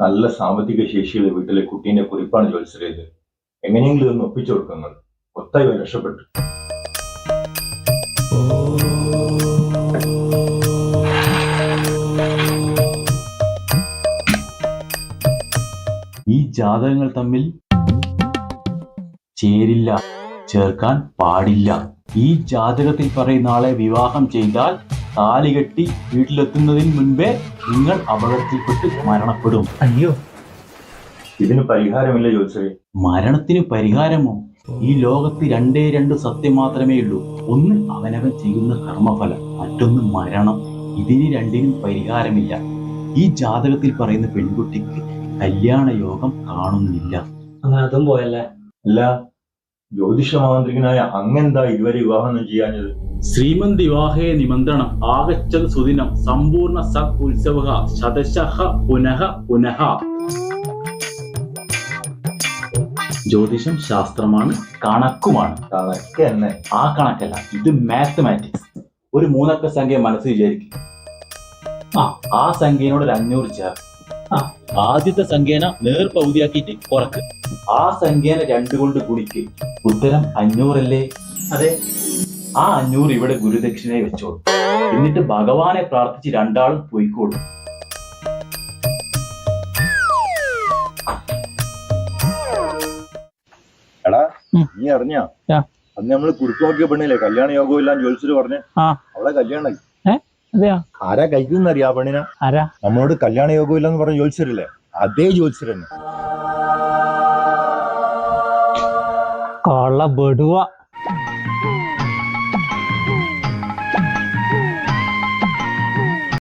നല്ല സാമ്പത്തിക ശേഷിയുള്ള വീട്ടിലെ കുട്ടീന്റെ കുറിപ്പാണ് ജ്യോത്സ്യരേത്. എങ്ങനെയെങ്കിലും ഒന്ന് ഒപ്പിച്ചു കൊടുക്കുന്നത്. ഒത്തായി രക്ഷപ്പെട്ടു. ഈ ജാതകങ്ങൾ തമ്മിൽ ചേരില്ല, ചേർക്കാൻ പാടില്ല. ഈ ജാതകത്തിൽ പറയുന്ന ആളെ വിവാഹം ചെയ്താൽ താലികെട്ടി വീട്ടിലെത്തുന്നതിന് മുൻപേ നിങ്ങൾ അപകടത്തിൽപ്പെട്ട് മരണപ്പെടും. അയ്യോ, ഇതിന് പരിഹാരമില്ല ജ്യോത്സ്യരെ. മരണത്തിന് പരിഹാരമോ? ഈ ലോകത്ത് രണ്ട് സത്യം മാത്രമേ ഉള്ളൂ. ഒന്ന് അവനവൻ ചെയ്യുന്ന കർമ്മഫലം, മറ്റൊന്ന് മരണം. ഇതിന് രണ്ടിനും പരിഹാരമില്ല. ഈ ജാതകത്തിൽ പറയുന്ന പെൺകുട്ടിക്ക് കല്യാണ യോഗം കാണുന്നില്ല. അങ്ങനെ അതും പോയല്ലേ? അല്ല, ജ്യോതിഷ മാന്ത്രികനായ അങ്ങെന്താ ഇതുവരെ വിവാഹം ചെയ്യാഞ്ഞത്? ശ്രീമന്ത് വിവാഹേ നിമന്ത്രണം ആഗച്ഛത് സുദിനം സമ്പൂർണ്ണ സത് ഉത്സവ ശതശഃ പുനഃ പുനഃ. ജ്യോതിഷം ശാസ്ത്രമാണ്, കണക്കുമാണ്. കണക്ക് തന്നെ. ആ കണക്കല്ല, ഇത് മാത്തമാറ്റിക്സ്. ഒരു 3 അക്ക സംഖ്യ മനസ്സിൽ വിചാരിക്കും. ആ സംഖ്യനോട് ഒരു 500 ചേർക്കും. ആദ്യത്തെ സംഖ്യേന നേർപകുതിയാക്കിയിട്ട് കുറക്ക്. ആ സംഖ്യേനെ 2 കൊണ്ട് ഗുണിക്ക്. ഉത്തരം 500 അല്ലേ? അതെ. ആ 500 ഇവിടെ ഗുരുദക്ഷിണയെ വെച്ചോളൂ. എന്നിട്ട് ഭഗവാനെ പ്രാർത്ഥിച്ച് രണ്ടാളും പോയിക്കോളൂ. എടാ, നീ അറിഞ്ഞാ അന്ന് നമ്മള് കുറുക്ക് നോക്കിയ പെണ്ണില്ലേ കല്യാണ യോഗം ഇല്ലാന്ന് ജ്യോത്സ്യര് പറഞ്ഞേ? അവളെ കല്യാണായി. ആരാ കഴിക്കുന്നറിയാ പെണ്ണിനെ? നമ്മളോട് കല്യാണ യോഗം ഇല്ലെന്ന് പറഞ്ഞ ജ്യോത്സ്യരല്ലേ? അതേ ജ്യോത്സ്യരന്നെ. കൊള്ള ബെടുവ.